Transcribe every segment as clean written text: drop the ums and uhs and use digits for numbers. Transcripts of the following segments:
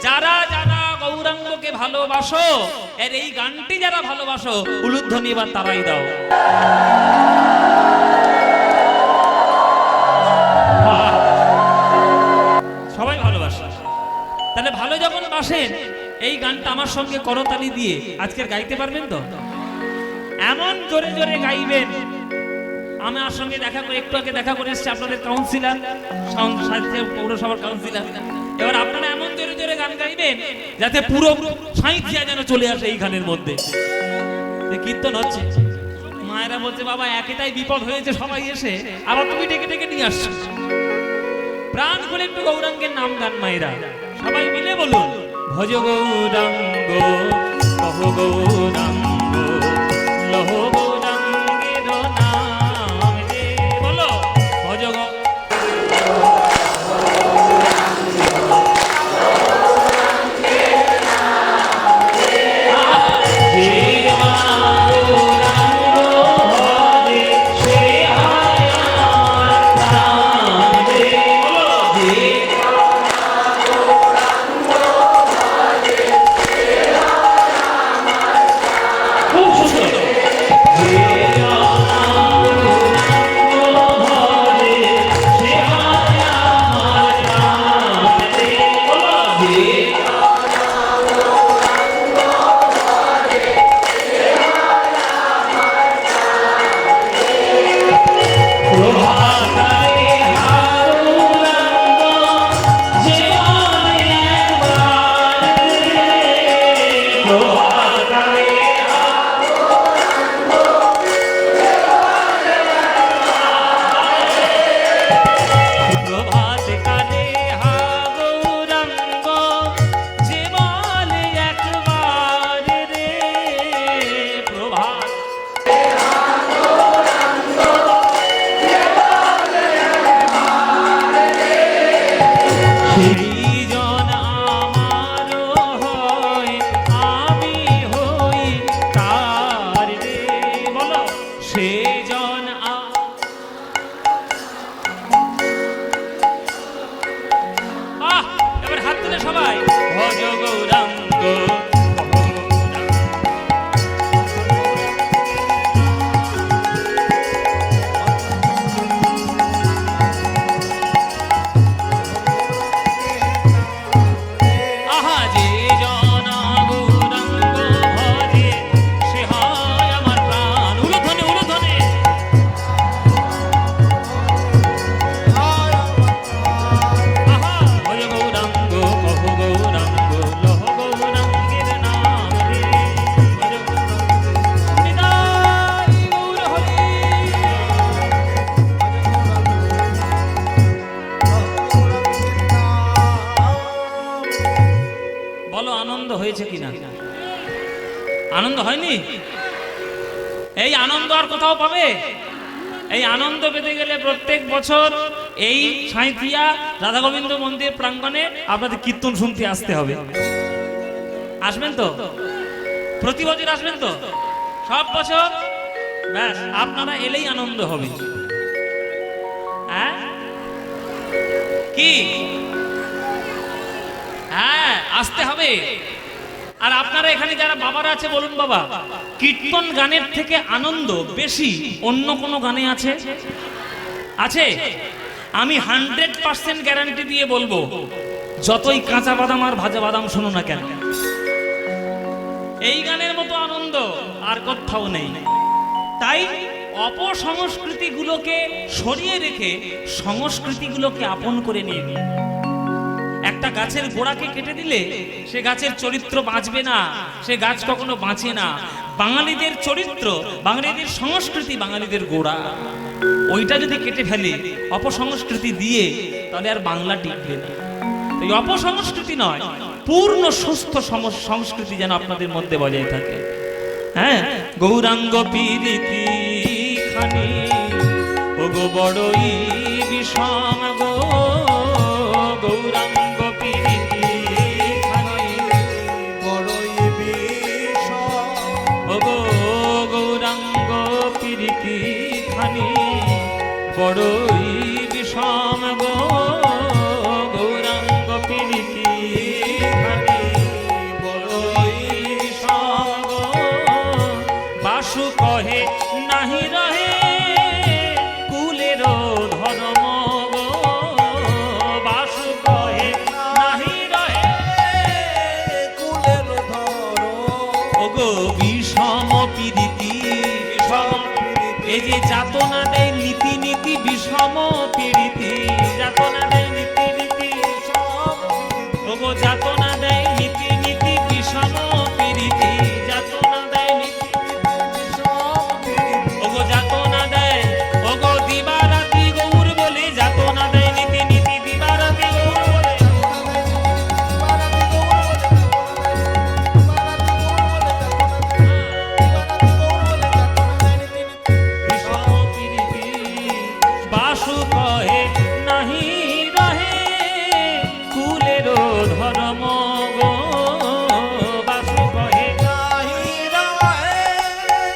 যারা যারা গৌরাঙ্গকে ভালোবাসো, এর এই গানটি যারা ভালোবাসো, উলুধ্বনি এবার তারাই দাও। সবাই ভালোবাসে, তাহলে ভালো যখন বাসেন এই গানটা আমার সঙ্গে করতালি দিয়ে আজকের গাইতে পারবেন তো? এমন জোরে জোরে গাইবেন। আমার সঙ্গে দেখা করে একটু আগে দেখা করে এসছে আপনাদের কাউন্সিলর, পৌরসভার কাউন্সিলর। এবার আপনারা এমন জোরে জোরে গান গাইবেন যাতে পুরো সাঁইথিয়া যেন চলে আসে এই গানের মধ্যে। কীর্তন হচ্ছে, মায়েরা বলছে বাবা একেটাই বিপদ হয়েছে, সবাই এসে আবার তুমি ডেকে ডেকে নিয়ে আসছো। প্রাণ খুলে একটু গৌরাঙ্গের নাম গান মায়েরা, সবাই মিলে বলুন ভজ গৌরাঙ্গ কহ গৌরাঙ্গ লহ গৌরাঙ্গের নাম রে। বলো ভজ আনন্দ হয়নি? এই আনন্দ আর কোথাও পাবে? এই আনন্দ পেতে গেলে প্রত্যেক বছর এই সাঁইথিয়া রাধা গোবিন্দ মন্দির প্রাঙ্গণে আপনাদের কীর্তন শুনতে আসতে হবে। আসবেন তো? প্রতি বছর আসবেন তো? সব বছর? ব্যাস, আপনারা এলেই আনন্দ হবে। হ্যাঁ কি? হ্যাঁ, আসতে হবে। আর আপনারা এখানে যারা বাবারা আছে বলুন বাবা, কীর্তন গানের থেকে আনন্দ বেশি অন্য কোনো গানে আছে? আছে? আমি 100% গ্যারান্টি দিয়ে বলবো, যতই কাঁচা বাদাম আর ভাজা বাদাম শোনো না কেন, এই গানের মতো আনন্দ আর কোথাও নেই। তাই অপসংস্কৃতিগুলোকে সরিয়ে রেখে সংস্কৃতিগুলোকে আপন করে নিয়ে নিন। একটা গাছের গোড়াকে কেটে দিলে সে গাছের চরিত্র বাঁচবে না, সে গাছ কখনো বাঁচে না। বাঙালিদের চরিত্র, বাঙালিদের সংস্কৃতি, বাঙালিদের গোড়া, ওইটা যদি কেটে ফেলে অপসংস্কৃতি দিয়ে, তাহলে আর বাংলা টিকবে না। এই অপসংস্কৃতি নয়, পূর্ণ সুস্থ সংস্কৃতি যেন আপনাদের মধ্যে বজায় থাকে। হ্যাঁ, গৌরাঙ্গ পীরিতি খানি ও গো বড়ই বিষম গো, গৌরাঙ্গ পীরিতি খানি বড়ই বিষম ও গো, গৌরাঙ্গ পীরিতি খানি বড়ই বিষম গো, গৌরাঙ্গ পীরিতি খানি এই যে যাতনা দেয় নীতি নীতি বিষম পীড়িতি, যাতনা দেয় নীতি নীতি ওগো যাতনা দেয় নীতি নীতি বিষম পীড়িতি, যাতনা দেয় নীতি ওগো যাতনা দেয় ওগো দিবারাতি গৌর বলে, যাতনা দেয় নীতি নীতি দিবারাতি গৌর বলে, বিষম পীড়িতি বাসু কহে নাহি রহে কুলের ধর্ম গো, বাসু কহে নাহি রহে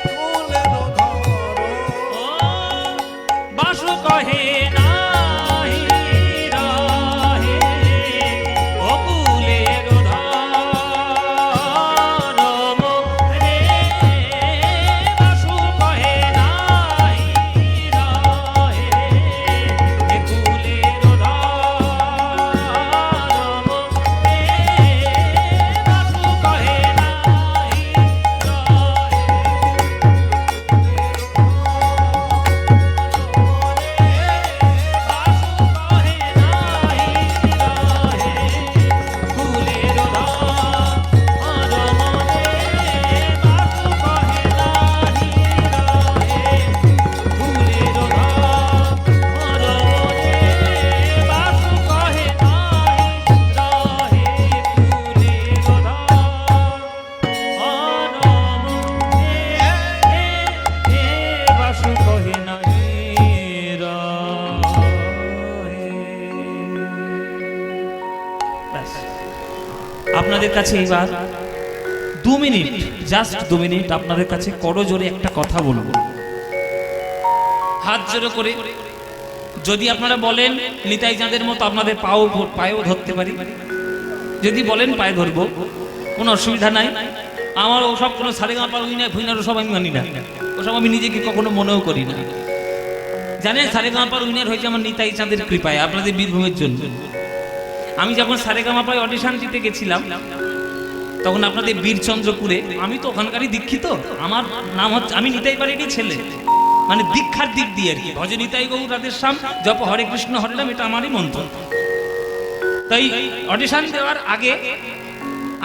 কুলের ধর্ম, ও বাসু কহে নাহি রহে ও কুলের ধর্ম রে, বাসু কহে নাহি রহে এ কুলের ধর্ম রে, বাসু কহে নাহি আপনাদের কাছে এইবার 2 মিনিট, জাস্ট 2 মিনিট আপনাদের কাছে করজোরে একটা কথা বলবো, হাত জোড়ো করে। যদি আপনারা বলেন নিতাই চাঁদের মতো আপনাদের পায়েও ধরতে পারি, যদি বলেন পায়ে ধরবো, কোনো অসুবিধা নাই। আমার ওসব কোনো সারেগামা উইনার ফুইনার ওসব আমি মানি না, ওসব আমি নিজেকে কখনো মনেও করি না। জানেন সারেগামা উইনার হয়েছে আমার নিতাই চাঁদের কৃপায়, আপনাদের বীরভূমের জন্য। আমি যখন সারেগামাপায় অডিশন দিতে গেছিলাম তখন আপনাদের বীরচন্দ্রপুরে, আমি তো ওখানকারই দীক্ষিত, আমার নাম হচ্ছে, আমি নিতাই বাড়িরই ছেলে, মানে দীক্ষার দিক দিয়ে আর কি। ভজ নিতাই গৌর রাধের শ্যাম জপ হরে কৃষ্ণ হরে নাম, এটা আমারই মন্ত্র। তাই অডিশন দেওয়ার আগে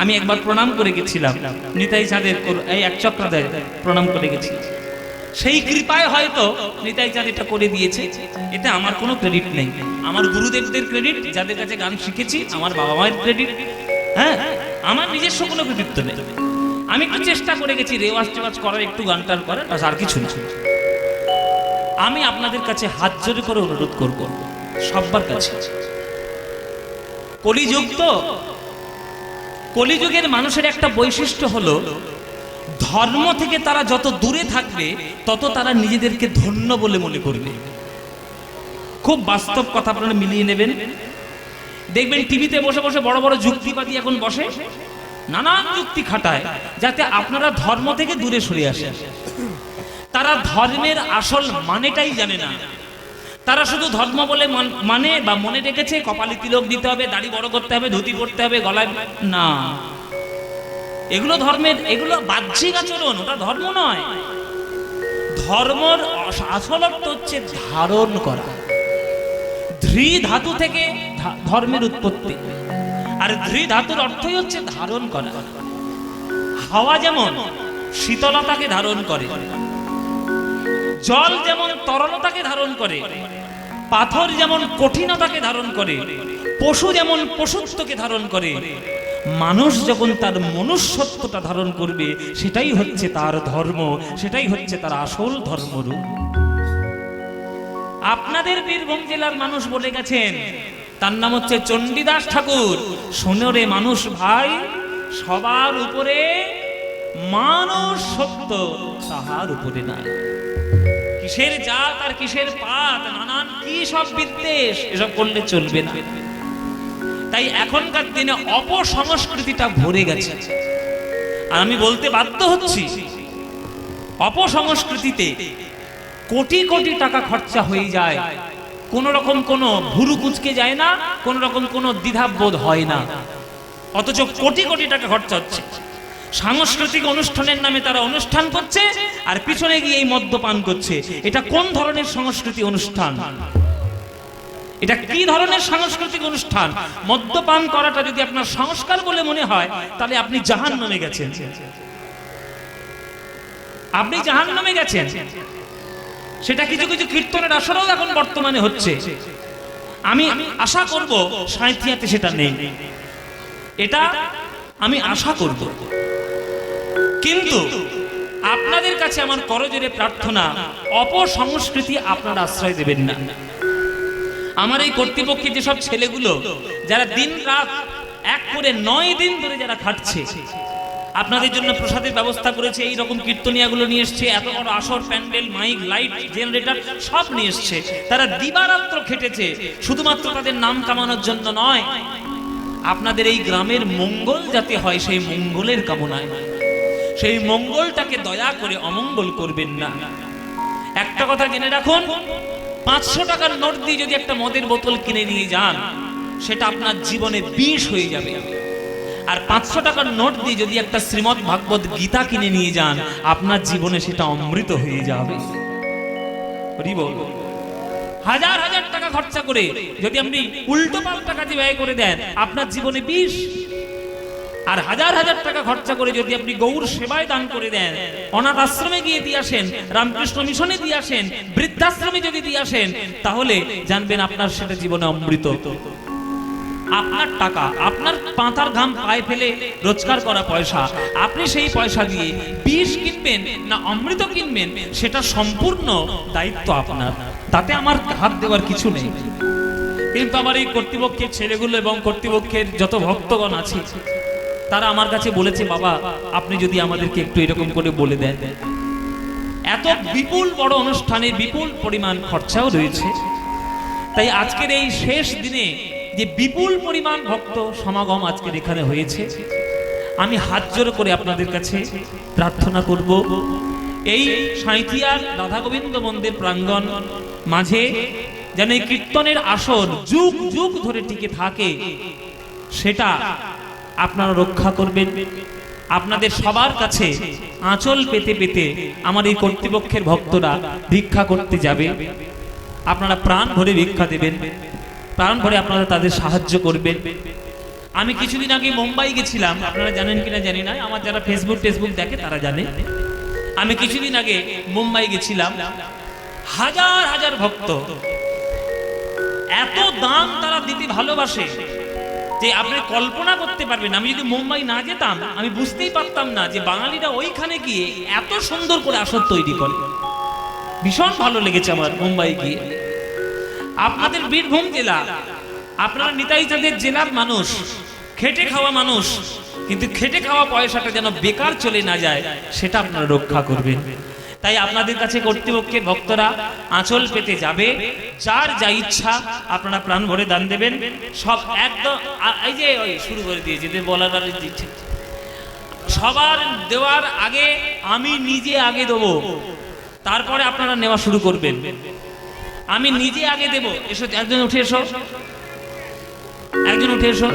আমি একবার প্রণাম করে গেছিলাম নিতাই চাঁদের, এই 1 চক্রায় প্রণাম করে গেছি। সেই কৃপায় হয়তো নিতাই চাঁদ এটা করে দিয়েছে, এতে আমার কোনো ক্রেডিট নেই। আমার গুরুদেবদের ক্রেডিট, যাদের কাছে গান শিখেছি, আমার বাবা মায়ের ক্রেডিট, হ্যাঁ, আমার নিজস্ব কোনো কৃতিত্ব নেই। আমি একটু চেষ্টা করে গেছি রেওয়াজ টেওয়াজ করার, একটু গান টান করার, আর কিছু না। আমি আপনাদের কাছে হাত জোড়ে করে অনুরোধ করব, সবার কাছে, কলিযুগ তো, কলিযুগের মানুষের একটা বৈশিষ্ট্য হলো ধর্ম থেকে তারা যত দূরে থাকবে তত তারা নিজেদেরকে ধন্য বলে মনে করবে। খুব বাস্তব কথা আপনারা মিলিয়ে নেবেন। দেখবেন টিভিতে বসে বসে বড় বড় যুক্তিবাদী এখন বসে, নানান যুক্তি খাটায় যাতে আপনারা ধর্ম থেকে দূরে সরে আসেন। তারা ধর্মের আসল মানেটাই জানে না। তারা শুধু ধর্ম বলে মানে বা মনে রেখেছে কপালে তিলক দিতে হবে, দাড়ি বড় করতে হবে, ধুতি পরতে হবে, গলায় না, এগুলো ধর্মের, এগুলো বাহ্যিক আচরণ, ওটা ধর্ম নয়। ধর্মর আসল অর্থ হচ্ছে ধারণ করা। ধৃ ধাতু থেকে ধর্মের উৎপত্তি, আর ধৃ ধাতুর অর্থই হচ্ছে ধারণ করা। হাওয়া যেমন শীতলতাকে ধারণ করে, জল যেমন তরলতাকে ধারণ করে, পাথর যেমন কঠিনতাকে ধারণ করে, পশু যেমন পশুত্বকে ধারণ করে, মানুষ যখন তার মনুষ্যত্বটা ধারণ করবে সেটাই হচ্ছে তার ধর্ম, সেটাই হচ্ছে তার আসল ধর্মরূপ। আপনাদের বীরভূম জেলার মানুষ বলে গেছেন, তার নাম হচ্ছে চণ্ডীদাস ঠাকুর, শোনো রে মানুষ ভাই, সবার উপরে মানুষ সত্য, তাহার উপরে নাই। কিসের জাত আর কিসের পাত, নানান কি সব বিদ্বেষ, এসব করলে চলবে না। তাই এখনকার দিনে অপসংস্কৃতিটা ভরে গেছে। আর আমি বলতে বাধ্য হচ্ছি, অপসংস্কৃতিতে কোটি কোটি টাকা খরচা হয়ে যায়, কোন রকম কোনো ভুরু কুচকে যায় না, কোন রকম কোনো দ্বিধাবোধ হয় না, অথচ কোটি কোটি টাকা খরচা হচ্ছে। সাংস্কৃতিক অনুষ্ঠানের নামে তারা অনুষ্ঠান করছে আর পিছনে গিয়ে এই মদ্যপান করছে। এটা কোন ধরনের সাংস্কৃতিক অনুষ্ঠান? এটা কি ধরনের সাংস্কৃতিক অনুষ্ঠান? মদ্যপান করাটা যদি আপনার সংস্কার বলে মনে হয়, তাহলে আপনি জাহান্নামে গেছেন, আপনি জাহান্নামে গেছেন। সেটা কিছু কিছু কীর্তনের আসরেও এখন বর্তমানে হচ্ছে। আমি আশা করব সাঁইথিয়াতে সেটা নেই, এটা আমি আশা করব। কিন্তু আপনাদের কাছে আমার করজোরে প্রার্থনা, অপসংস্কৃতি আপনারা আশ্রয় দেবেন না। আমার এই কর্তৃপক্ষের যেসব ছেলেগুলো যারা দিন রাত এক করে 9 দিন ধরে যারা খাটছে, আপনাদের জন্য প্রসাদের ব্যবস্থা করেছে, এই রকম কীর্তনিয়াগুলো নিয়ে এসছে, এত বড় আসর, প্যান্ডেল, মাইক, লাইট, জেনারেটর সব নিয়ে এসছে। তারা দিবারাত্র খেটেছে, শুধুমাত্র তাদের নাম কামানোর জন্য নয়, আপনাদের এই গ্রামের মঙ্গল যাতে হয় সেই মঙ্গলের কামনায়। সেই মঙ্গলটাকে দয়া করে অমঙ্গল করবেন না। একটা কথা জেনে রাখুন, 500 টাকার নোট দিয়ে যদি একটা মদের বোতল কিনে নিয়ে যান, সেটা আপনার জীবনে বিষ হয়ে যাবে। আর 500 টাকার নোট দিয়ে যদি একটা শ্রীমদ্ ভাগবত গীতা কিনে নিয়ে যান, আপনার জীবনে সেটা অমৃত হয়ে যাবে। হাজার হাজার টাকা খরচা করে যদি আপনি উল্টো পাল্টা কাজে ব্যয় করে দেন, আপনার জীবনে বিষ। আর হাজার হাজার টাকা খরচা করে যদি আপনি গৌর সেবায় দান করে দেন, অনাথ আশ্রমে গিয়ে দিয়ে আসেন, রামকৃষ্ণ মিশনে দিয়ে আসেন, বৃদ্ধাশ্রমে যদি দিয়ে আসেন, তাহলে জানবেন আপনার সেটা জীবনে অমৃত। আপনার টাকা, আপনার পাতার ঘাম পায়ে ফেলে রোজগার করা পয়সা, আপনি সেই পয়সা দিয়ে বিষ কিনবেন না অমৃত কিনবেন, সেটা সম্পূর্ণ দায়িত্ব আপনার। তাতে আমার হাত দেওয়ার কিছু নেই। কিন্তু আমার এই কর্তৃপক্ষের ছেলেগুলো এবং কর্তৃপক্ষের যত ভক্তগণ আছে, তারা আমার কাছে বলেছে, বাবা আপনি যদি আমাদেরকে একটু এরকম করে বলে দেন। এত বিপুল বড় অনুষ্ঠানে বিপুল পরিমাণ খরচাও রয়েছে। তাই আজকের এই শেষ দিনে যে বিপুল পরিমাণ ভক্ত সমাগম আজকের এখানে হয়েছে, আমি হাত জোড় করে আপনাদের কাছে প্রার্থনা করব, এই সাঁইথিয়ার রাধা গোবিন্দ মন্দির প্রাঙ্গণ মাঝে যেন এই কীর্তনের আসর যুগ যুগ ধরে টিকে থাকে, সেটা আপনারা রক্ষা করবেন। আপনাদের সবার কাছে আঁচল পেতে পেতে আমার এই কর্তৃপক্ষের ভক্তরা ভিক্ষা করতে যাবে। আপনারা প্রাণ ভরে ভিক্ষা দেবেন, প্রাণ ভরে আপনারা তাদের সাহায্য করবেন। আমি কিছুদিন আগে মুম্বাই গেছিলাম, আপনারা জানেন কিনা জানি না, আমার যারা ফেসবুক দেখে তারা জানে। আমি কিছুদিন আগে মুম্বাই গেছিলাম, হাজার হাজার ভক্ত, এত দান তারা দিতে ভালোবাসে যে আপনি কল্পনা করতে পারবেন। আমি যদি মুম্বাই না যেতাম, আমি বুঝতেই পারতাম না যে বাঙালিরা ওইখানে গিয়ে এত সুন্দর করে আসর তৈরি করে। ভীষণ ভালো লেগেছে আমার মুম্বাই গিয়ে। আপনাদের বীরভূম জেলা, আপনারা নিতাই চাঁদের জেলার মানুষ, খেটে খাওয়া মানুষ, কিন্তু খেটে খাওয়া পয়সাটা যেন বেকার চলে না যায়, সেটা আপনারা রক্ষা করবেন। তাই আপনাদের কাছে কর্তৃপক্ষের ভক্তরা আঁচল পেতে যাবে, যার যা ইচ্ছা আপনারা প্রাণ ভরে দান দেবেন। সব একদম এই যে ওই শুরু করে দিয়েছে যে বলার দিচ্ছে, সবার দেওয়ার আগে আমি নিজে আগে দেবো, তারপরে আপনারা নেওয়া শুরু করবেন। আমি নিজে আগে দেব। এসো, একজন উঠে এসো, একজন উঠে এসো।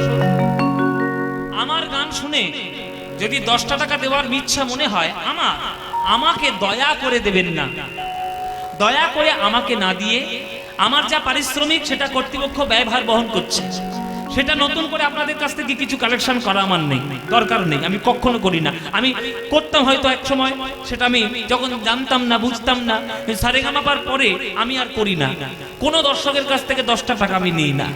আমার গান শুনে যদি 10 টাকা দেওয়ার ইচ্ছা মনে হয়, আমাকে দয়া করে দেবেন না। দয়া করে আমাকে না দিয়ে আমার যা পারিশ্রমিক সেটা কর্তৃপক্ষ ব্যয়ভার বহন করছে, সেটা নতুন করে আপনাদের কাছ থেকে কিছু কালেকশন করা আমার নেই, দরকার নেই। আমি কখনো করি না। আমি করতাম হয়তো এক সময়, সেটা আমি যখন জানতাম না, বুঝতাম না, সারেগামাপার পরে আমি আর করি না। কোনো দর্শকের কাছ থেকে 10 টাকা আমি নিই না।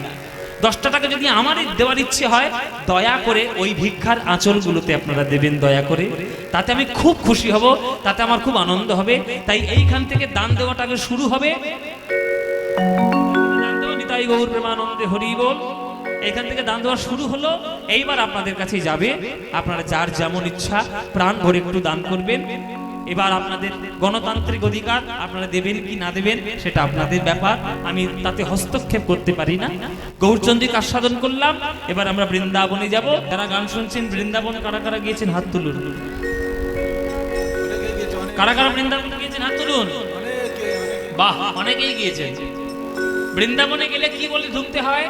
10 টাকা যদি আমার দেওয়ার ইচ্ছে হয়, দয়া করে ওই ভিক্ষার আঁচলগুলোতে আপনারা দেবেন দয়া করে। তাতে আমি খুব খুশি হব, তাতে আমার খুব আনন্দ হবে। তাই এইখান থেকে দান দেওয়াটাকে শুরু হবে। নিতাই গৌর প্রেমানন্দে হরি বল। এখান থেকে দান দেওয়া শুরু হলো, এইবার আপনাদের কাছে যাবে। আপনারা যার যেমন ইচ্ছা প্রাণ ভরে একটু দান করবেন। এবার আপনাদের গণতান্ত্রিক অধিকার, আপনারা দেবেন কি না দেবেন সেটা আপনাদের ব্যাপার, আমি তাতে হস্তক্ষেপ করতে পারি না। গৌরচন্দ্রিক আস্বাদন করলাম, এবার আমরা বৃন্দাবনে যাব। যারা গান শুনছেন বৃন্দাবন কারা কারা গিয়েছেন হাত তুলুন। কারা কারা বৃন্দাবনে গিয়েছেন হাত তুলুন। বাহ, অনেকেই গিয়েছেন। বৃন্দাবনে গেলে কি বলে ঢুকতে হয়?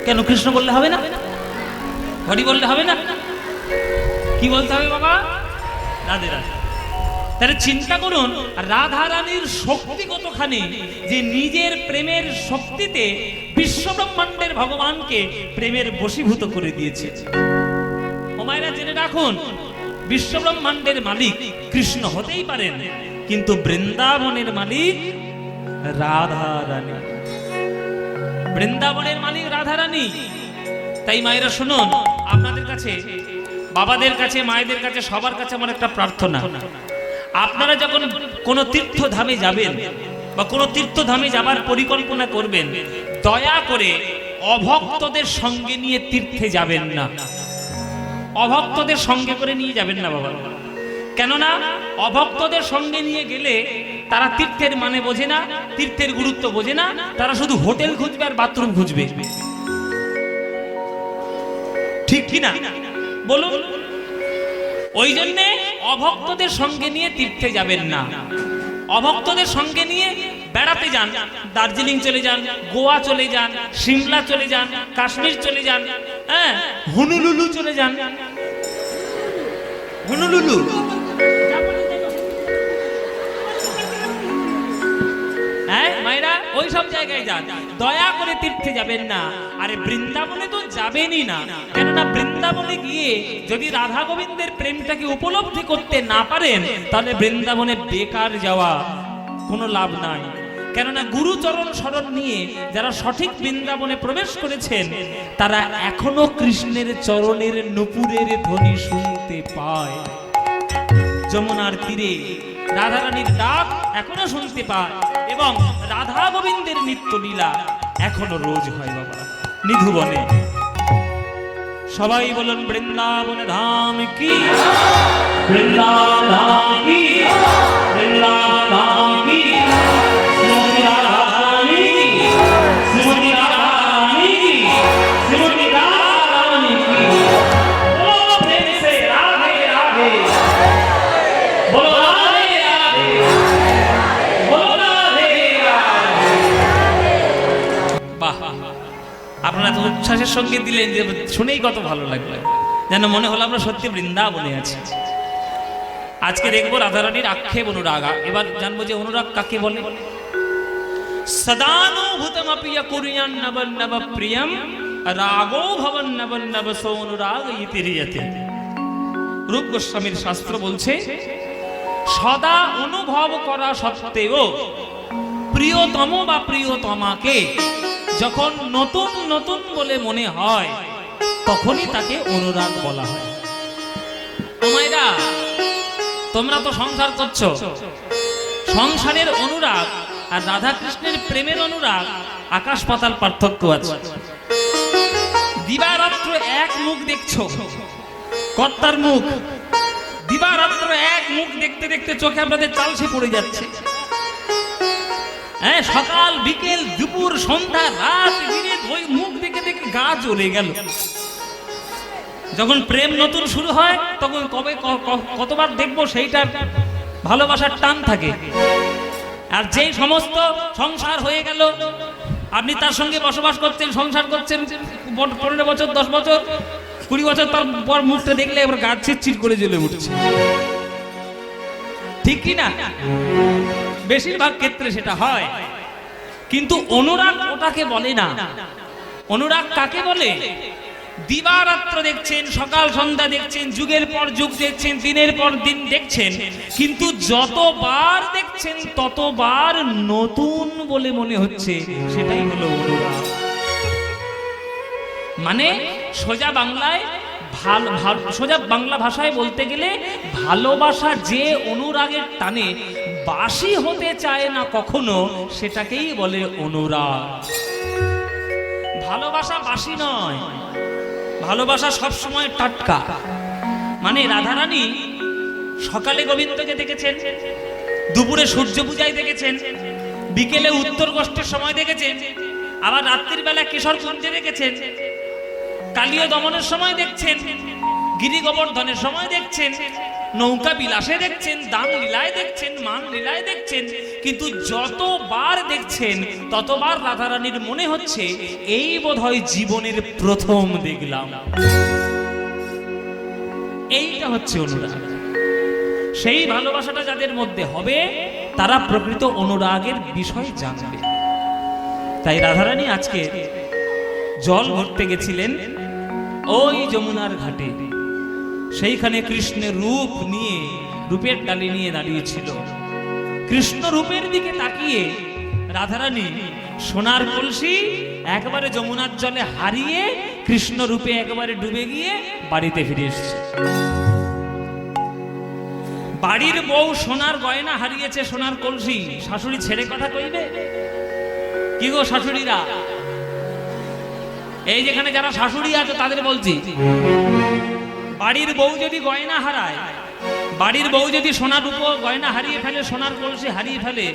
কেন কৃষ্ণ বললে হবে না? হরি বললে হবে না? কি বলতে হবে বাবা? রাধে রাধে। তাহলে চিন্তা করুন রাধা রানীর শক্তি কতখানি, যে নিজের প্রেমের শক্তিতে বিশ্বব্রহ্মাণ্ডের ভগবানকে প্রেমের বশীভূত করে দিয়েছে। ওমায়েরা জেনে রাখুন, বিশ্বব্রহ্মাণ্ডের মালিক কৃষ্ণ হতেই পারেন, কিন্তু বৃন্দাবনের মালিক রাধা রানী। বৃন্দাবনের মালিক রাধা রানী। তাই মায়েরা শুনুন, আপনাদের কাছে, বাবাদের কাছে, মায়েদের কাছে, সবার কাছে আমার একটা প্রার্থনা, আপনারা যখন কোনো তীর্থধামে যাবেন বা কোনো তীর্থধামে যাবার পরিকল্পনা করবেন, দয়া করে অভক্তদের সঙ্গে নিয়ে তীর্থে যাবেন না। অভক্তদের সঙ্গে করে নিয়ে যাবেন না বাবা। কেননা অভক্তদের সঙ্গে নিয়ে গেলে তারা তীর্থের মানে বোঝে না, তীর্থের গুরুত্ব বোঝে না, তারা শুধু হোটেল খুঁজবে আর বাথরুম খুঁজবে। ঠিক কি না বলুন? ওই জন্যে অভক্তদের সঙ্গে নিয়ে তীর্থে যাবেন না। অভক্তদের সঙ্গে নিয়ে বেড়াতে যান, দার্জিলিং চলে যান, গোয়া চলে যান, সিমলা চলে যান, কাশ্মীর চলে যান, হ্যাঁ, হুনুলুলু চলে যান। হুনুলুলু হ্যাঁ মায়েরা, ওই সব জায়গায় যান, দয়া করে তীর্থে যাবেন না। আরে বৃন্দাবনে তো যাবেনই না, কেননা বৃন্দাবনে গিয়ে যদি রাধা গোবিন্দের প্রেমটাকে উপলব্ধি করতে না পারেন, তাহলে বৃন্দাবনে বেকার যাওয়া কোনো লাভ নাই। কেননা গুরুচরণ শরণ নিয়ে যারা সঠিক বৃন্দাবনে প্রবেশ করেছেন, তারা এখনো কৃষ্ণের চরণের নুপুরের ধ্বনি শুনতে পায়। যমুনার তীরে রাধারানীর ডাক এখনো শুনতে পায়, এবং রাধা গোবিন্দের নিত্য লীলা এখনো রোজ হয় বাবা নিধুবনে। সবাই বলুন বৃন্দাবন ধাম কি, বৃন্দাবন ধাম কি, বৃন্দাবন ধাম কি, শ্রীমতী রাধা রানী কি, শ্রীমতী রাধা রানী কি, শ্রীমতী রাধা রানী কি। বলো প্রেম সে রাধে রাধে, বলো রাধে রাধে, বলো রাধে রাধে। বাহ, আপনারা তো উচ্ছ্বাসের সঙ্গে দিলেন, যে শুনেই কত ভালো লাগলো, যেন মনে হলো আমরা সত্যি বৃন্দাবনে আছি। আজকে দেখবো রাধারানীর আক্ষেপ অনুরাগ। এবার জানবো যে অনুরাগ কাকে বলে। সদানুভূতমপি কুর্যান নব নব প্রিয়ম রাগো ভবন নব নব অনুরাগ ইতি রিয়তে। রূপ গোস্বামীর শাস্ত্র বলছে, সদা অনুভব করা সত্ত্বেও প্রিয়তম বা প্রিয়তমাকে যখন নতুন নতুন বলে মনে হয়, তখনই তাকে অনুরাগ বলা হয়। মায়েরা, তোমরা তো সংসার করছো, সংসারের অনুরাগ আর রাধা কৃষ্ণের প্রেমের অনুরাগ আকাশ পাতাল পার্থক্য আছে। দিবারাত্র এক মুখ দেখছো, কর্তার মুখ, দিবারাত্র এক মুখ দেখতে দেখতে চোখে আপনাদের চালসে পড়ে যাচ্ছে। হ্যাঁ, সকাল বিকেল দুপুর সন্ধ্যা রাত দিনে ওই মুখ দেখে দেখে গা জ্বলে গেল। যখন প্রেম নতুন শুরু হয়, তখন কবে কতবার দেখবো সেইটার ভালোবাসার টান থাকে। আর যেই সমস্ত সংসার হয়ে গেল, আপনি তার সঙ্গে বসবাস করছেন, সংসার করছেন 15 বছর, 10 বছর, 20 বছর, পর মুখটা দেখলে এবার গা চিরচির করে জ্বলে উঠছে। ঠিক কি না? বেশিরভাগ ক্ষেত্রে সেটা হয়। কিন্তু অনুরাগ ওটাকে বলে না। অনুরাগ কাকে বলে? দিবারাত্র দেখছেন, সকাল সন্ধ্যা দেখছেন, যুগের পর যুগ দেখছেন, দিনের পর দিন দেখছেন, কিন্তু যতবার দেখছেন ততবার নতুন বলে মনে হচ্ছে, সেটাই হলো অনুরাগ। মানে সোজা বাংলায়, সোজা বাংলা ভাষায় বলতে গেলে, ভালোবাসা যে অনুরাগের টানে বাসি হতে চায় না কখনো, সেটাকেই বলে অনুরাগ। ভালোবাসা বাসি নয়, ভালোবাসা সবসময় টাটকা। মানে রাধারানী সকালে গোবিন্দকে দেখেছেন, দুপুরে সূর্য পূজায় দেখেছেন, বিকেলে উত্তর গোষ্ঠীর সময় দেখেছেন, আবার রাত্রির বেলা কিশোর কুঞ্জে দেখেছেন, কালীয় দমনের সময় দেখছেন, গিরি গোবর্ধনের সময় দেখছেন, নৌকা বিলাসে দেখছেন, দান লীলায় দেখছেন, মান লীলায় দেখছেন, কিন্তু যতবার দেখছেন ততবার রাধারানীর মনে হচ্ছে এই বোধহয় জীবনের প্রথম দেখলাম। এইটা হচ্ছে অনুরাগ। সেই ভালোবাসাটা যাদের মধ্যে হবে তারা প্রকৃত অনুরাগের বিষয় জানবে। তাই রাধারানী আজকে জল ভরতে গেছিলেন ওই যমুনার ঘাটে। সেইখানে কৃষ্ণের রূপ নিয়ে, রূপের ডালি নিয়ে দাঁড়িয়েছিল। কৃষ্ণ রূপের দিকে তাকিয়ে রাধারানী সোনার কলসি একবারে যমুনার জলে হারিয়ে কৃষ্ণ রূপে একবারে ডুবে গিয়ে বাড়িতে ফিরে এসেছে। বাড়ির বউ সোনার গয়না হারিয়েছে, সোনার কলসি, শাশুড়ি ছেড়ে কথা কইবে? কি গো শাশুড়িরা, এই যেখানে যারা শাশুড়ি আছে তাদের বলছি, বাড়ির বউ যদি গয়না হারায়, বাড়ির বউ যদি সোনার রূপ গয়না হারিয়ে ফেলে, সোনার কলসি হারিয়ে ফেলে,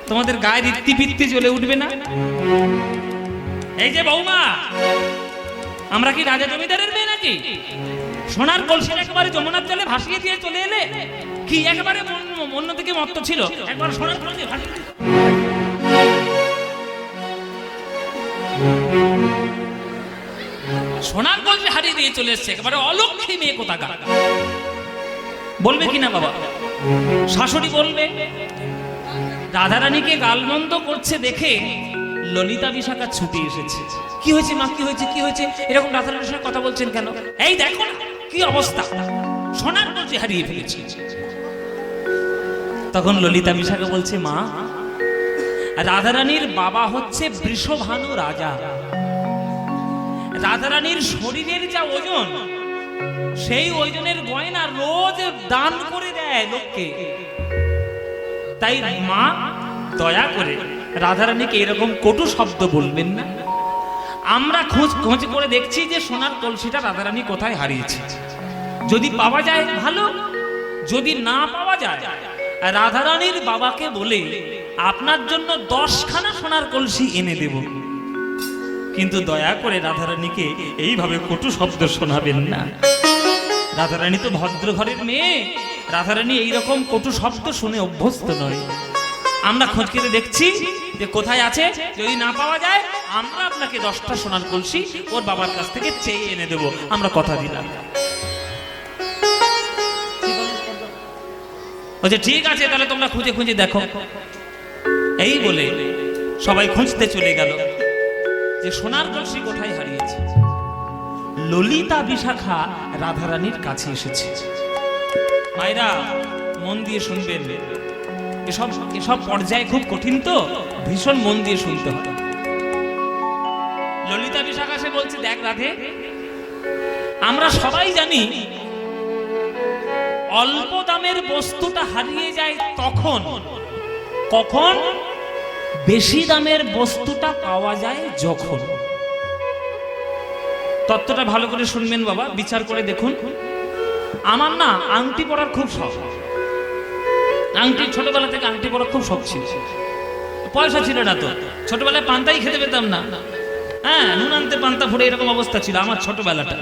তোমাদের গায়ে রীতি জ্বলে উঠবে না? এই যে বৌমা, আমরা কি রাজা জমিদারের মেয়ে নাকি? সোনার কলসি একেবারে যমুনার জলে ভাসিয়ে দিয়ে চলে এলে, কি একেবারে অন্যদিকে মত্ত ছিল, একবার সোনার কলসি ভাসিয়ে সোনার কলসি হারিয়ে দিয়ে চলে এসছে, একেবারে অলক্ষী মেয়ে কোথাকার। বলবে কিনা বাবা? শাশুড়ি বলবে। রাধারানীকে গালমন্দ করছে দেখে ললিতা বিশাখা ছুটে এসেছে। কি হয়েছে মা, কি হয়েছে, কি হয়েছে, এরকম রাধারানীর সঙ্গে কথা বলছেন কেন? এই দেখো না কি অবস্থা, সোনার কলসি হারিয়ে ফেলেছি। তখন ললিতা বিশাখা বলছে, মা, রাধারানীর বাবা হচ্ছে বৃষভানু রাজা। রাধারানীর শরীরের যা ওজন, সেই ওজনের গয়না রোজ দান করে দেয় লোককে। তাই মা দয়া করে রাধারানীকে এরকম কটু শব্দ বলবেন না। আমরা খোঁজ করে দেখছি যে সোনার কলসিটা রাধারানী কোথায় হারিয়েছে। যদি পাওয়া যায় ভালো, যদি না পাওয়া যায় রাধারানীর বাবাকে বলে আপনার জন্য 10খানা সোনার কলসি এনে দেব। কিন্তু দয়া করে রাধারানীকে এইভাবে কটু শব্দ শোনাবেন না। রাধারানী তো ভদ্র ঘরের মেয়ে, রাধারানী এইরকম কটু শব্দ শুনে অভ্যস্ত নয়। আমরা খোঁজ করে দেখছি যে কোথায় আছে, যদি না পাওয়া যায় আমরা আপনাকে 10টা সোনার কলসি ওর বাবার কাছ থেকে চেয়ে এনে দেব, আমরা কথা দিলাম। বলছে ঠিক আছে, তাহলে তোমরা খুঁজে খুঁজে দেখো। এই বলে সবাই খুঁজতে চলে গেল যে সোনার কলসি কোথায় হারিয়েছে। ললিতা বিশাখা রাধারানীর কাছে এসেছে। মায়েরা মন দিয়ে শুনবেন, এসব পর্যায়ে খুব কঠিন, তো ভীষণ মন দিয়ে শুনতে হবে। ললিতা বিশাখা সে বলছে, দেখ রাধে, আমরা সবাই জানি অল্প দামের বস্তুটা হারিয়ে যায় তখন, কখন বেশি দামের বস্তুটা পাওয়া যায় যখন। তত্ত্বটা ভালো করে শুনবেন বাবা, বিচার করে দেখুন। আমার না আংটি পরার খুব শখ, আংটি ছোটবেলা থেকে আংটি পরার খুব শখ ছিল। পয়সা ছিল না তো, ছোটবেলায় পান্তাই খেতে পেতাম না। হ্যাঁ, নুন আনতে পান্তা ফুড়ে এরকম অবস্থা ছিল আমার ছোটবেলাটা।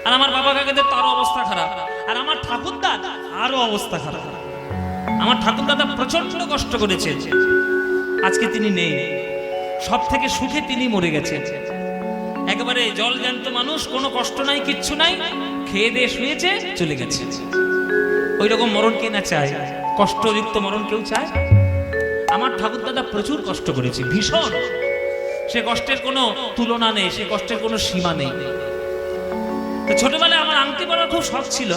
আর আমার বাবা কাকাদের তারও অবস্থা খারাপ, আর আমার ঠাকুরদা আরো অবস্থা খারাপ। আমার ঠাকুরদাদা প্রচন্ড কষ্ট করেছে, আজকে তিনি নেই। সব থেকে সুখে তিনি মরে গেছেন। একেবারে জল জ্যান্ত মানুষ, কোনো কষ্ট নাই, কিচ্ছু নাই, খেয়ে দিয়ে শুয়েছে, চলে গেছে। ওই রকম মরণ কে না চায়? কষ্টযুক্ত মরণ কেউ চায়? আমার ঠাকুরদাদা প্রচুর কষ্ট করেছে, ভীষণ। সে কষ্টের কোনো তুলনা নেই, সে কষ্টের কোনো সীমা নেই। তো ছোটবেলায় আমার আংটি পরার খুব শখ ছিল।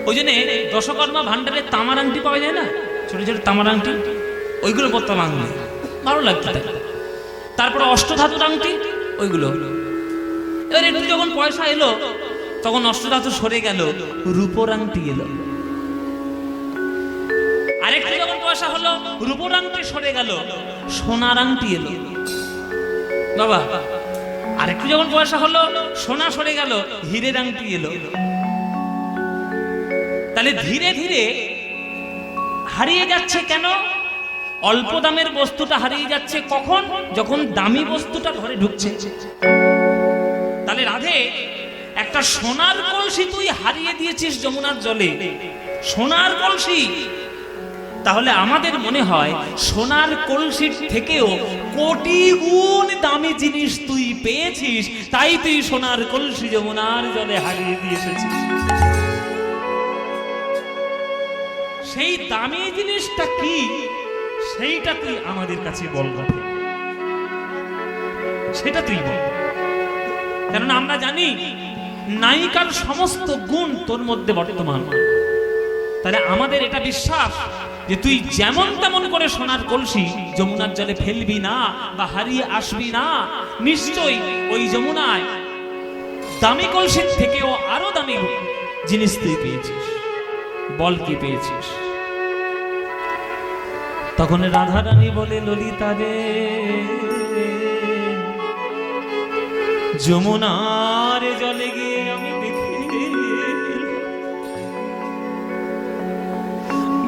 ওই জন্য দশকর্মা ভান্ডারে তামার আংটি পাওয়া যায় না, ছোট ছোট তামার আংটি, ওইগুলো পরতাম আঙুলে, ভালো লাগতো। তারপরে অষ্টধাতুর আংটি, ওইগুলো। এবার একটু যখন পয়সা এলো তখন অষ্টধাতু সরে গেল, রূপোর আংটি এলো। আরেকটু যখন পয়সা হলো, রূপোর আংটি সরে গেল, সোনার আংটি এলো। বাবা, আরেকটু যখন পয়সা হলো, সোনা সরে গেল, হীরের আংটি এলো। তাহলে ধীরে ধীরে হারিয়ে যাচ্ছে কেন? অল্প দামের বস্তুটা হারিয়ে যাচ্ছে কখন? যখন দামি বস্তুটা ঘরে ঢুকছে। তাহলে রাধে একটা সোনার কলসি তুই হারিয়ে দিয়েছিস যমুনার জলে, সোনার কলসি। তাহলে আমাদের মনে হয় সোনার কলসির থেকেও কোটি গুণ দামি জিনিস তুই পেয়েছিস, তাই তুই সোনার কলসি যমুনার জলে হারিয়ে দিয়ে এসেছিস। সেই দামি জিনিসটা কি সেইটা তুই আমাদের কাছে বল, সেটা তুই বল। কারণ আমরা জানি নায়িকার সমস্ত গুণ তোর মধ্যে বর্তমান। তাহলে আমাদের এটা বিশ্বাস যে তুই যেমন তেমন করে সোনার কলসি যমুনার জলে ফেলবি না বা হারিয়ে আসবি না। নিশ্চয়ই ওই যমুনায় দামি কলসির থেকেও আরো দামি জিনিস তুই পেয়েছিস। বল কি পেয়েছিস? তখন রাধারানী বলে, ললিতা রে, যমুনার জলে গিয়ে আমি দেখি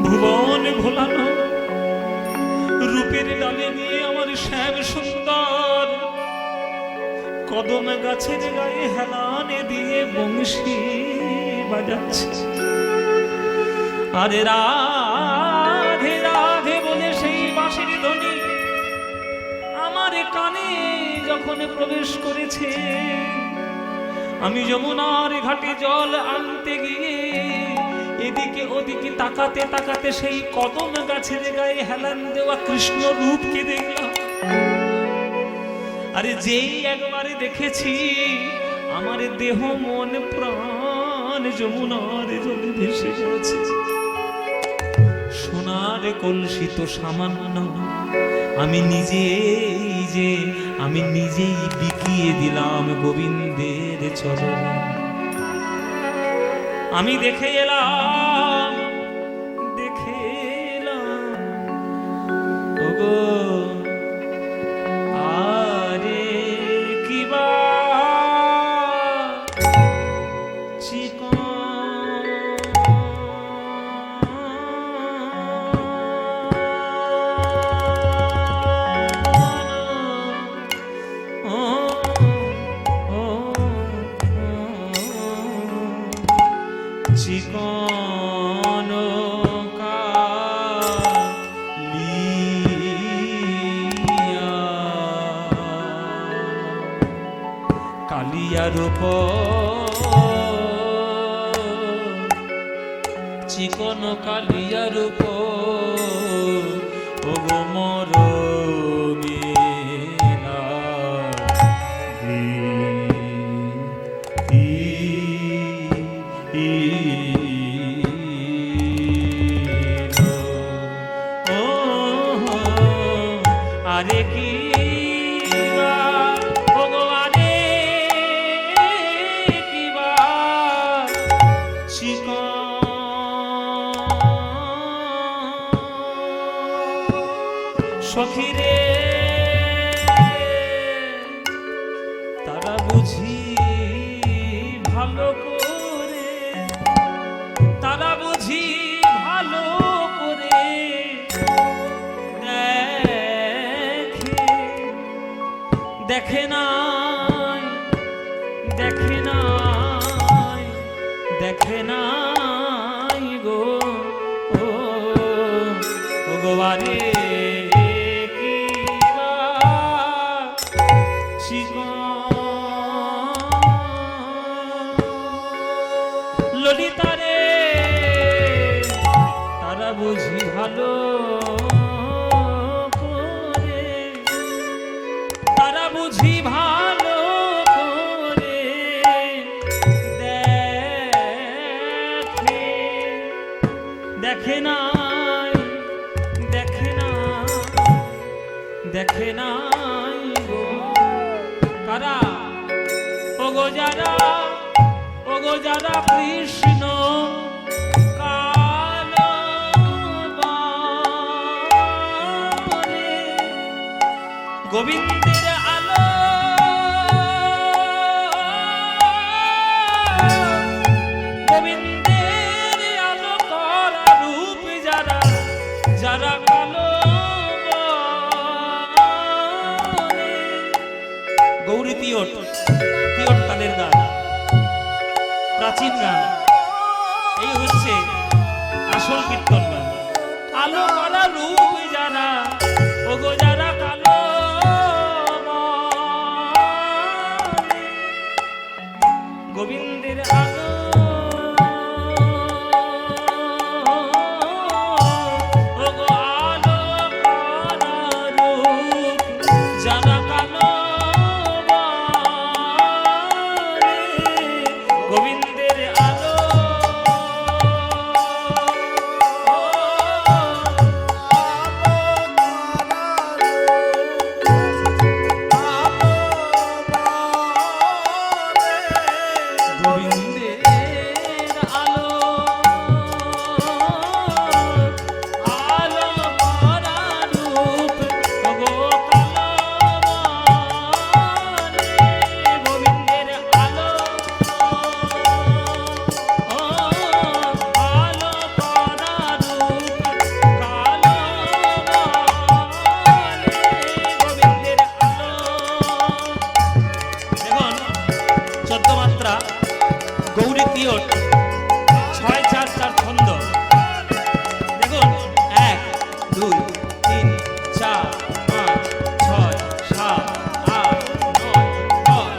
ভুবন ভোলানো রূপের ডালে নিয়ে আমার শ্যাম সুন্দর কদম গাছের গায়ে হেলানে দিয়ে বংশী বাজাচ্ছে। আরে রাধে রাধে বলে সেই বাঁশির ধ্বনি আমার কানে যখন প্রবেশ করেছে, আমি যমুনার ঘাটে জল আনতে গিয়ে এদিকে ওদিকে তাকাতে তাকাতে সেই কদম গাছের গায়ে হেলান দেওয়া কৃষ্ণ রূপকে দেখলাম। আরে যেই একবারে দেখেছি আমার দেহ মন প্রাণ যমুনার জলে ভেসে গেছে। সোনার কলসি তো সামান্য, আমি নিজেই বিকিয়ে দিলাম গোবিন্দের চরণে। আমি দেখে এলাম ওগো, আরে কিবা চিকন কালিয়ার উপর, চিকন কালিয়ার উপর ওগো মরমিলা আরে কি ভগবানে কিবা সখীরে তারা বুঝি ভালো করে, তারা বুঝি ভালো করে দেখে নাই, দেখে নাই, দেখে নাই গো, ও গোবারে ললিতা রে, তারা বুঝি ভালো করে, তারা বুঝি ভালো করে দেখে, দেখে নাই, দেখে নাই, দেখে নাই গো। কারা? ওগো যারা, ওগো যারা কৃষ্ণ কালো বলে গোবিন্দের আলো, গোবিন্দের আলো করা রূপ যারা, যারা কালো বলে। গৌরী তিয়ট, তিয়ট তালের গান। প্রাচীন গান, এই হচ্ছে আসল কীর্তন গান। আলো করা রূপ যারা, ওগো যারা কালো মনে, গোবিন্দের আলো ওগো আলো করা রূপ যারা কালো মনে, গোবিন্দের আলো গোবিন্দের আলো আলো করা রূপ ওগো কালো মনে, গোবিন্দের আলো আলো করা রূপ কালো মনে, গোবিন্দের আলো। দেখুন 14 মাত্রা গৌরী পিয়ট 6-4-4 ছন্দ। দেখুন 1 2 3 4 5 6 7 8 9 10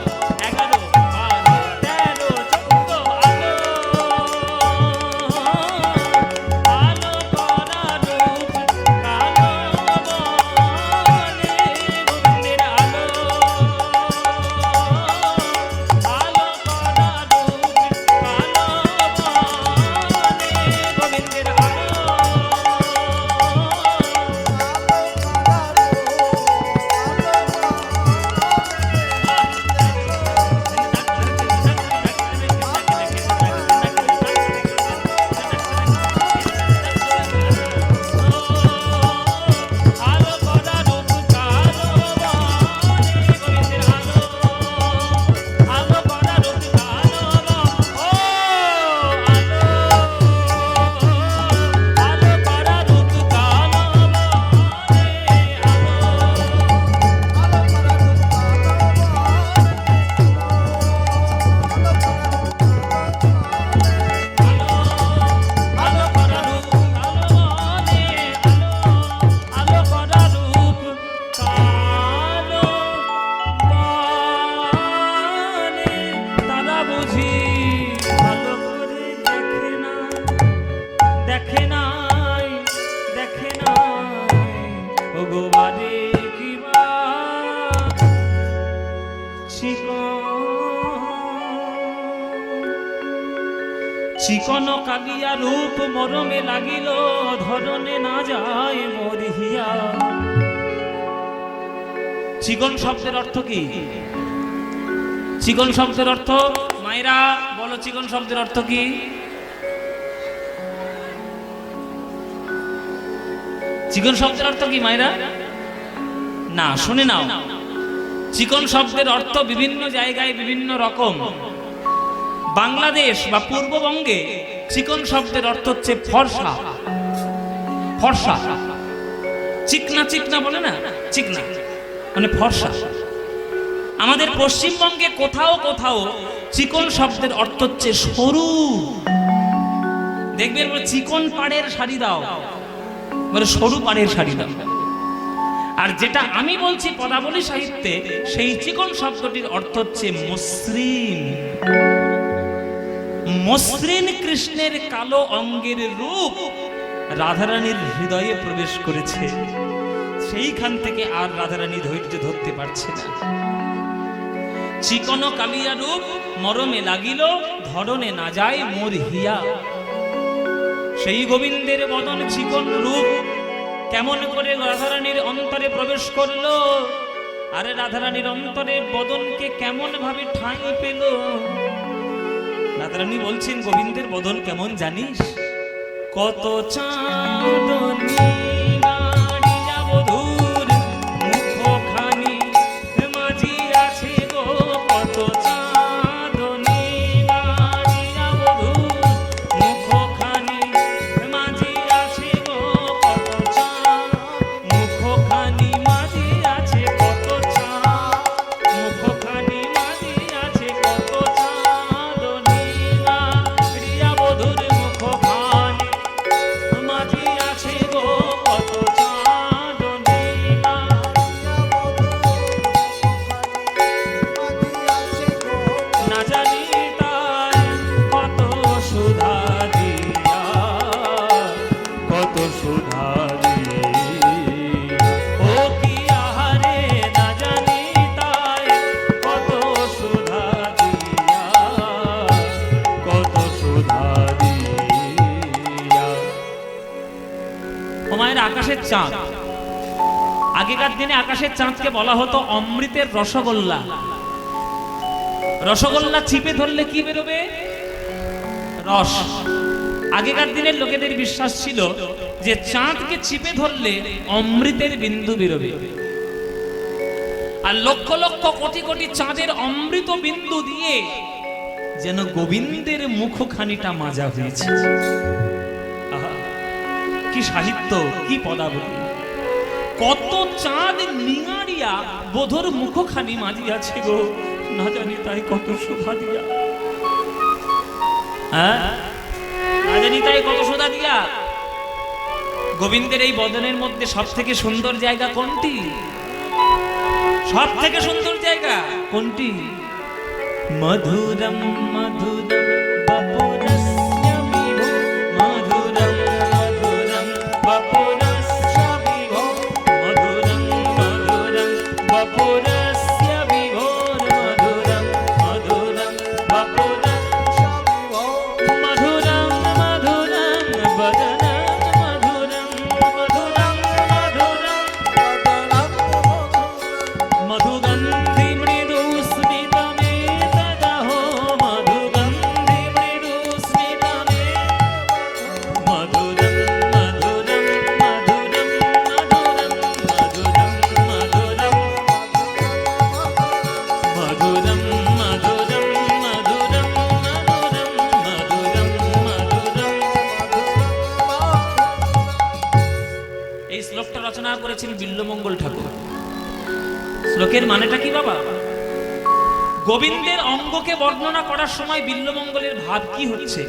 11 12 13 14 আলো আলো করা রূপ কালো মনে, গোবিন্দের আলো আলো করা রূপ কালো মনে, গোবিন্দের আলো। আলো করা রূপ কালো মনে, গোবিন্দের আলো আলো করা রূপ কালো মনে, আলো করা রূপ কালো আলো করা রূপ কালো মনে, আলো করা রূপ কালো মনে। তারা বুঝি ভালো করে দেখে নাই ওগো বারে কিবা চিকন কালিয়া রূপ মরমে লাগিল, ধরনে না যায় মরিয়া। চিকন শব্দের অর্থ কি? চিকন শব্দের অর্থ মায়েরা বলো, চিকন শব্দের অর্থ কি? চিকন শব্দের অর্থ কি মায়েরা? না, শুনে নাও। চিকন শব্দের অর্থ বিভিন্ন জায়গায় বিভিন্ন রকম। বাংলাদেশ বা পূর্ববঙ্গে চিকন শব্দের অর্থ হচ্ছে ফর্সা। ফর্সা, চিকনা চিকনা বলে না, চিকনা মানে ফর্সা। আমাদের পশ্চিমবঙ্গে কোথাও কোথাও চিকন শব্দের অর্থ হচ্ছে সরু। দেখবেন চিকন পাড়ের শাড়ি দাও, মানে সরু পাড়ের শাড়ি দাও। আর যেটা আমি বলছি পদাবলী সাহিত্যে, সেই চিকন শব্দটির অর্থ হচ্ছে মসৃণ। মসৃণ কৃষ্ণের কালো অঙ্গের রূপ রাধারানীর হৃদয়ে প্রবেশ করেছে। সেইখান থেকে আর রাধারানী ধৈর্য ধরতে পারছে না। চিকন কালিয়া রূপ মরমে লাগিল, ধরনে না যায় মোর হিয়া। সেই গোবিন্দের বদন চিকন রূপ কেমন করে রাধারানীর অন্তরে প্রবেশ করলো? আরে রাধারানীর অন্তরে বদনকে কেমন ভাবে ঠাঁই পেল? রাধারানী বলছেন, গোবিন্দের বদন কেমন জানিস? কত চাঁদনী গাড়িয়া বধূর মুখখানি মাঝি আছে গো, কত চাঁদনী গাড়িয়া বধূর মুখখানি মাঝি আছে গো, কত চাঁদ মুখখানি মাঝি আছে, কত চাঁদ মুখখানি মাঝি আছে, কত চাঁদনী আকাশের চাঁদ। আগেকার দিনে আকাশের চাঁদকে বলা হতো অমৃতের রসগোল্লা। রসগোল্লা চিপে ধরলে কি বেরোবে? রস। আগেকার দিনের লোকেদের বিশ্বাস ছিল যে চাঁদকে চিপে ধরলে অমৃতের বিন্দু বেরোবে। আর লক্ষ লক্ষ কোটি কোটি চাঁদের অমৃত বিন্দু দিয়ে যেন গোবিন্দের মুখখানিটা মাজা হয়েছে। আহা, কি সাহিত্য, কি পদাবলী! কত চাঁদ নিঙাড়িয়া বধুর মুখখানি মাজিয়াছে গো, না জানি তাই কত শোভা দিয়া। হ্যাঁ, না জানি তাই কত শোভা দিয়া। গোবিন্দের এই বদনের মধ্যে সব থেকে সুন্দর জায়গা কোনটি? সব থেকে সুন্দর জায়গা কোনটি? মধুরম মধুরম বপুরস্য বিভো, মধুরম মধুরম বপুরস্য বিভো, মধুরম মধুরম বপুরস্য বিভো, মধুরম মধুরম বপুরস্য বিভো, মধুরম মধুরম বদনম মধুরম, মধুরম মধুরম মধুগন্ধি মৃদু স্মিতমে তদহো, মধুগন্ধি মৃদু স্মিতমে, মধুরম মধুরম মধুরম মধুরম মধুরম মধুরম মধুরম মধুরম মধুরম মধুরম মধুরম। এই শ্লোকটা রচনা করেছেন বিল্বমঙ্গল ঠাকুর। শ্লোকের মানেটা কি বাবা? গোবিন্দের অঙ্গকে বর্ণনা করার সময় বিল্বমঙ্গলের ভাব কি হচ্ছে?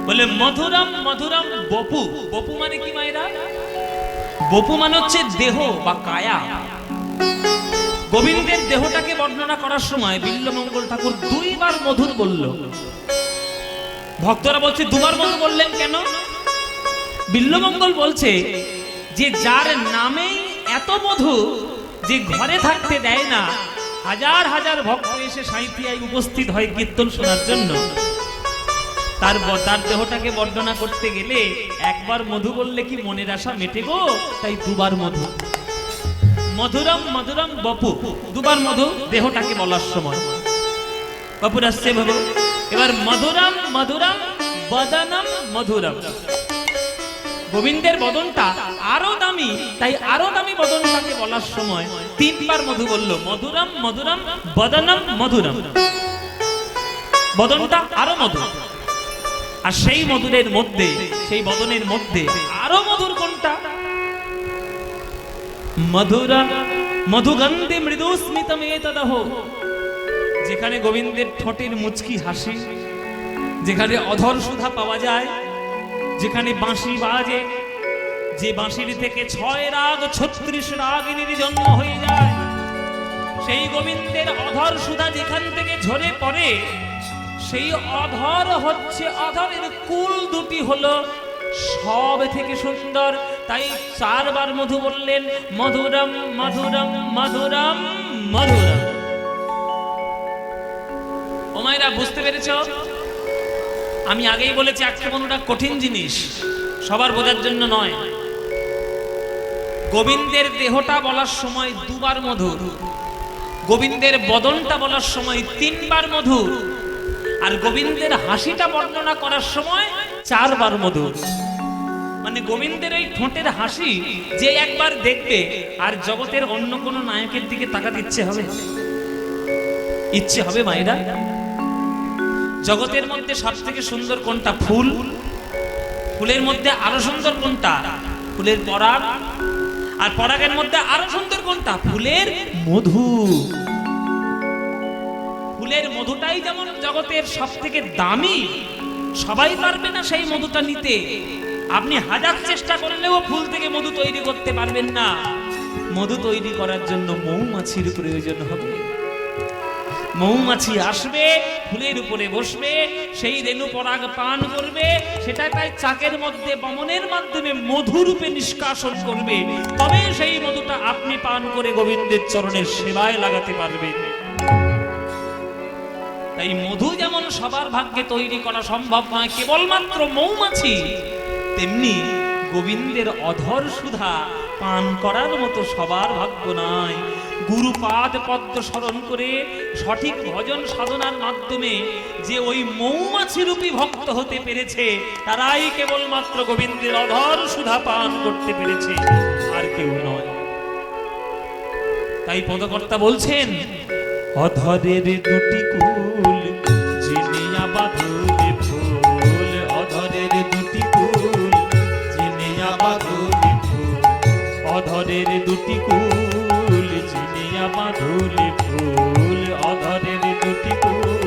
বলে মধুরম মধুরম বপু। বপু মানে কি মায়েরা? বপু মানে হচ্ছে দেহ বা কায়া। গোবিন্দের দেহটাকে বর্ণনা করার সময় বিল্বমঙ্গল ঠাকুর দুইবার মধুর বলল। ভক্তরা বলছে দুবার মধু বললেন কেন? বিল্বমঙ্গল বলছে যে যার নামেই এত মধু যে ঘরে থাকতে দেয় না, হাজার হাজার ভক্ত এসে সাঁইথিয়ায় উপস্থিত হয় কীর্তন শোনার জন্য, তার দেহটাকে বর্ণনা করতে গেলে একবার মধু বললে কি মনের আশা মেটে গো? তাই দুবার মধু। মধুরম মধুরম বপু, দুবার মধু দেহটাকে বলার সময়। বপুরস্য বিভো। এবার মধুরম মধুরম বদনম মধুরম। গোবিন্দের বদনটা আরো দামি, তাই আরো দামি বদনটাকে বলার সময় তিনবার মধু বলল। মধুরম মধুরম বদনম মধুরম। বদনটা আরো মধুর। আর সেই মধুরের মধ্যে, সেই বদনের মধ্যে আরো মধুর কোনটা? মধুরম মধুগন্ধি মৃদু স্মিতমে তদহো। যেখানে গোবিন্দের ঠোঁটের মুচকি হাসি, যেখানে অধর সুধা পাওয়া যায়, যেখানে বাঁশি বাজে, যে বাঁশির থেকে 6 রাগ 36 রাগিনীর জন্ম হয়ে যায়, সেই গোবিন্দের অধর সুধা যেখান থেকে ঝরে পড়ে, সেই অধর হচ্ছে, অধরের কুল দুটি হলো সব থেকে সুন্দর। তাই 4 বার মধু বললেন। মধুরম মধুরম মধুরম মধুরম। ও মায়েরা, বুঝতে পেরেছ? আমি আগেই বলেছি আক্ষেপণটা কঠিন জিনিস, সবার বোঝার জন্য নয়। গোবিন্দের দেহটা বলার সময় দুবার মধুর, গোবিন্দের বদনটা বলার সময় 3 বার মধুর, আর গোবিন্দের হাসিটা বর্ণনা করার সময় 4 বার মধুর। মানে গোবিন্দের এই ঠোঁটের হাসি যে একবার দেখবে, আর জগতের অন্য কোনো নায়কের দিকে তাকাতে ইচ্ছে হবে? ইচ্ছে হবে মায়েরা? জগতের মধ্যে সব থেকে সুন্দর কোনটা? ফুল। ফুলের মধ্যে আরো সুন্দর কোনটা? ফুলের পরাগ। আর পরাগের মধ্যে আরো সুন্দর কোনটা? ফুলের মধু। ফুলের মধুটাই যেমন জগতের সব থেকে দামি, সবাই পারবে না সেই মধুটা নিতে। আপনি হাজার চেষ্টা করলেও ফুল থেকে মধু তৈরি করতে পারবেন না। মধু তৈরি করার জন্য মৌমাছির প্রয়োজন হবে। মৌমাছি আসবে, ফুলের উপরে বসবে, সেই রেণু পরাগ পান করবে, সেটা তাই চাকের মধ্যে বমনের মাধ্যমে মধুরূপে নিষ্কাশন করবে, তবে সেই মধুটা আপনি পান করে গোবিন্দের চরণের সেবায় লাগাতে পারবেন। তাই মধু যেমন সবার ভাগ্যে তৈরি করা সম্ভব নয় কেবলমাত্র মৌমাছি, তেমনি গোবিন্দের অধর সুধা পান করার মতো সবার ভাগ্য নাই। গুরুপাদ পদ্ম স্মরণ করে সঠিক ভজন সাধনার মাধ্যমে যে ওই মৌমাছি রূপী ভক্ত হতে পেরেছে, তারাই কেবলমাত্র গোবিন্দের অধর সুধা পান করতে পেরেছে, আর কেউ নয়। তাই পদকর্তা বলছেন, অধরের দুটি কুল চিনিয়া বাঁধুলে ফুল, অধরের দুটি কুল চিনিয়া বাঁধুলে ফুল, অধরের দুটি কুল চিনিয়া বাঁধুলে ফুল, অধরের দুটি কুল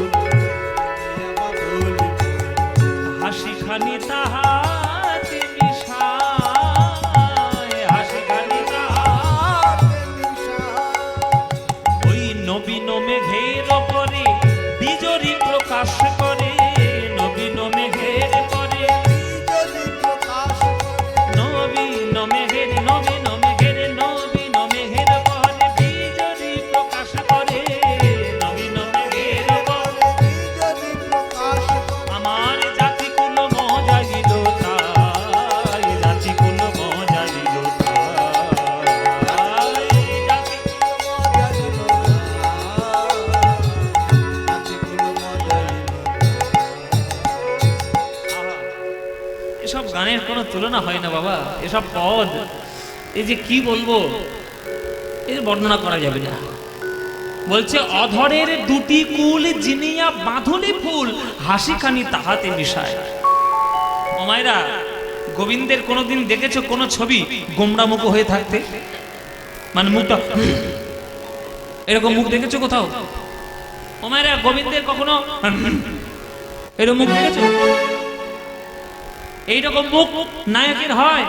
চিনিয়া বাঁধুলে ফুল। হাসি খানি তাহাতে মিশায়, হাসি খানি তাহাতে ওই নবীন মেঘের পরে বিজরি প্রকাশ করে, নবীন মেঘের পরে যদি প্রকাশ করে নবীন মেঘের, নবীন মেঘের, নবীন মেঘের পরে বিজরি প্রকাশ করে, নবীন মেঘের পরে যদি প্রকাশ করে আমার জাতি কুল মজাইল তাই, জাতি কুল মজাইল তাই, জাতি এসব গানের কোনো তুলনা হয় না বাবা। এসব পদ, এই যে কি বলবো, এর বর্ণনা করা যাবে না। বলছে অধরের দুটি কুল জিনিয়া বাঁধুলি ফুল, হাসি খানি তাহাতে মিশায়। ও মায়েরা, গোবিন্দের কোনোদিন দেখেছো কোনো ছবি গোমড়া মুখ হয়ে থাকতে? মানে মুখটা এরকম মুখ দেখেছো কোথাও? ও মায়েরা, গোবিন্দের কখনো এরকম মুখ দেখেছো? এইরকম মুখ নায়কের হয়।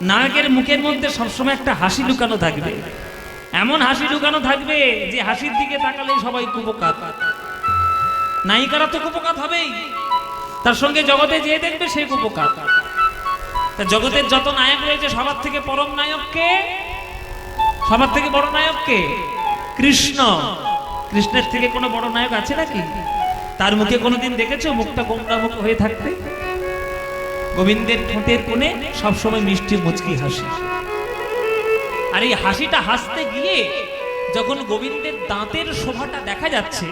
নায়কের মুখের মধ্যে সবসময় একটা হাসি লুকানো থাকবে, এমন হাসি লুকানো থাকবে যে হাসির দিকে তাকালে সবাই কুপকাত। নায়িকারা তো কুপকাত হবেই, তার সঙ্গে জগতে যে দেখবে সে কুপকাত। তা জগতের যত নায়ক রয়েছে সবার থেকে পরম নায়ককে, সবার থেকে বড় নায়ককে কৃষ্ণ। কৃষ্ণের থেকে কোনো বড় নায়ক আছে নাকি? তার মুখে কোনোদিন দেখেছো মুখটা গোমড়া মুখ হয়ে থাকতে? গোবিন্দের ঠোঁটের কোণে সবসময় মিষ্টি মুচকি হাসি। আর এই হাসিটা হাসতে গিয়ে যখন গোবিন্দের দাঁতের শোভাটা দেখা যাচ্ছে,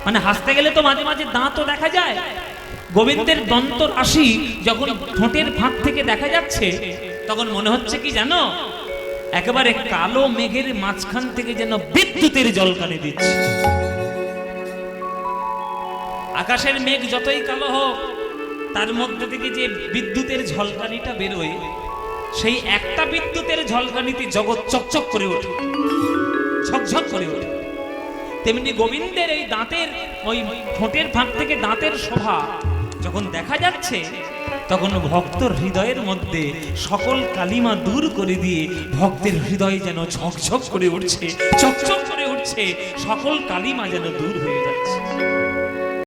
মানে হাসতে গেলে তো মাঝে মাঝে দাঁতও দেখা যায়, গোবিন্দের দন্ত রাশি যখন ঠোঁটের ফাঁক থেকে দেখা যাচ্ছে, তখন মনে হচ্ছে কি জানো, একেবারে কালো মেঘের মাঝখান থেকে যেন বিদ্যুতের জলকানি দিচ্ছে। আকাশের মেঘ যতই কালো হোক, তার মধ্যে থেকে যে বিদ্যুতের ঝলকানিটা বেরোয়, সেই একটা বিদ্যুতের ঝলকানিতে জগৎ চকচক করে ওঠে, ঝকঝক করে ওঠে। তেমনি গোবিন্দের এই দাঁতের, ওই ঠোঁটের ফাঁক থেকে দাঁতের শোভা যখন দেখা যাচ্ছে, তখন ভক্তর হৃদয়ের মধ্যে সকল কালিমা দূর করে দিয়ে ভক্তের হৃদয় যেন ঝকঝক করে উঠছে, চকচক করে উঠছে, সকল কালিমা যেন দূর হয়ে যাচ্ছে।